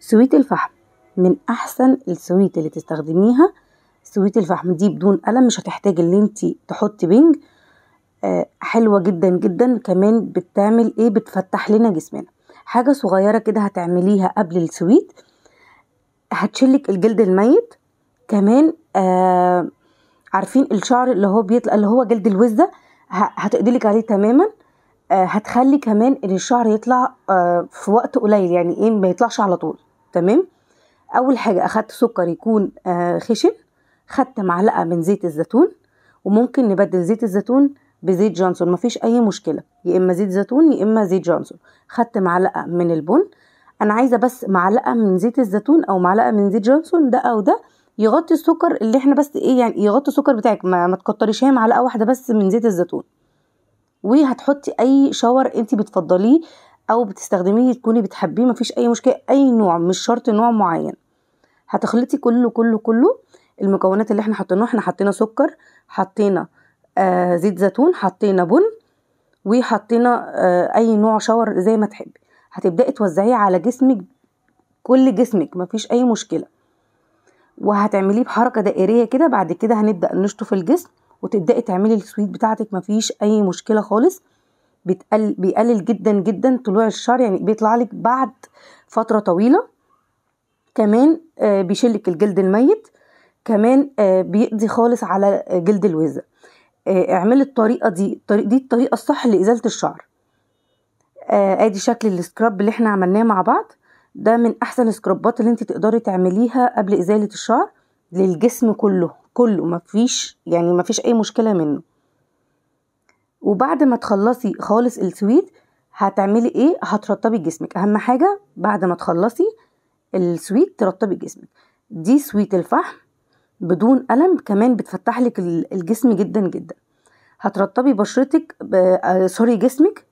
سويت الفحم من احسن السويت اللي تستخدميها. سويت الفحم دي بدون قلم، مش هتحتاج ان انتي تحطي بنج. حلوة جدا جدا، كمان بتعمل ايه، بتفتح لنا جسمنا. حاجة صغيرة كده هتعمليها قبل السويت، هتشلك الجلد الميت. كمان عارفين الشعر اللي هو بيطلع، اللي هو جلد الوزة، هتقدلك عليه تماما. هتخلي كمان ان الشعر يطلع في وقت قليل، يعني ايه، ما يطلعش على طول. تمام. اول حاجة اخدت سكر يكون خشن، خدت معلقة من زيت الزيتون، وممكن نبدل زيت الزيتون بزيت جونسون، مفيش اي مشكلة، يا اما زيت زيتون يا اما زيت جونسون. خدت معلقة من البن، انا عايزة بس معلقة من زيت الزيتون او معلقة من زيت جونسون، ده او ده يغطي السكر اللي احنا بس ايه، يعني يغطي السكر بتاعك، ما تكتريش، هي معلقة واحدة بس من زيت الزيتون. وهتحطي اي شاور انت بتفضليه او بتستخدميه تكوني بتحبيه، مفيش اي مشكلة، اي نوع، مش شرط نوع معين. هتخلطي كله كله كله المكونات اللي احنا حطيناها. احنا حطينا سكر، حطينا زيت زيتون، حطينا بن، وحطينا اي نوع شاور زي ما تحبي. هتبدأي توزعيه على جسمك، كل جسمك، مفيش اي مشكلة، وهتعمليه بحركة دائرية كده. بعد كده هنبدأ نشطف الجسم، وتبدأي تعملي السويت بتاعتك، مفيش اي مشكلة خالص. بيقلل جدا جدا طلوع الشعر، يعني بيطلع لك بعد فترة طويلة. كمان بيشلك الجلد الميت، كمان بيقضي خالص على جلد الوزة. اعملي الطريقة دي، الطريقة الصح لإزالة الشعر. ادي شكل السكراب اللي احنا عملناه مع بعض. ده من احسن السكرابات اللي انت تقدري تعمليها قبل ازالة الشعر للجسم كله كله، مفيش اي مشكلة منه. وبعد ما تخلصي خالص السويت هتعملي ايه، هترطبي جسمك. اهم حاجة بعد ما تخلصي السويت ترطبي جسمك. دي سويت الفحم بدون قلم، كمان بتفتح لك الجسم جدا جدا. هترطبي بشرتك جسمك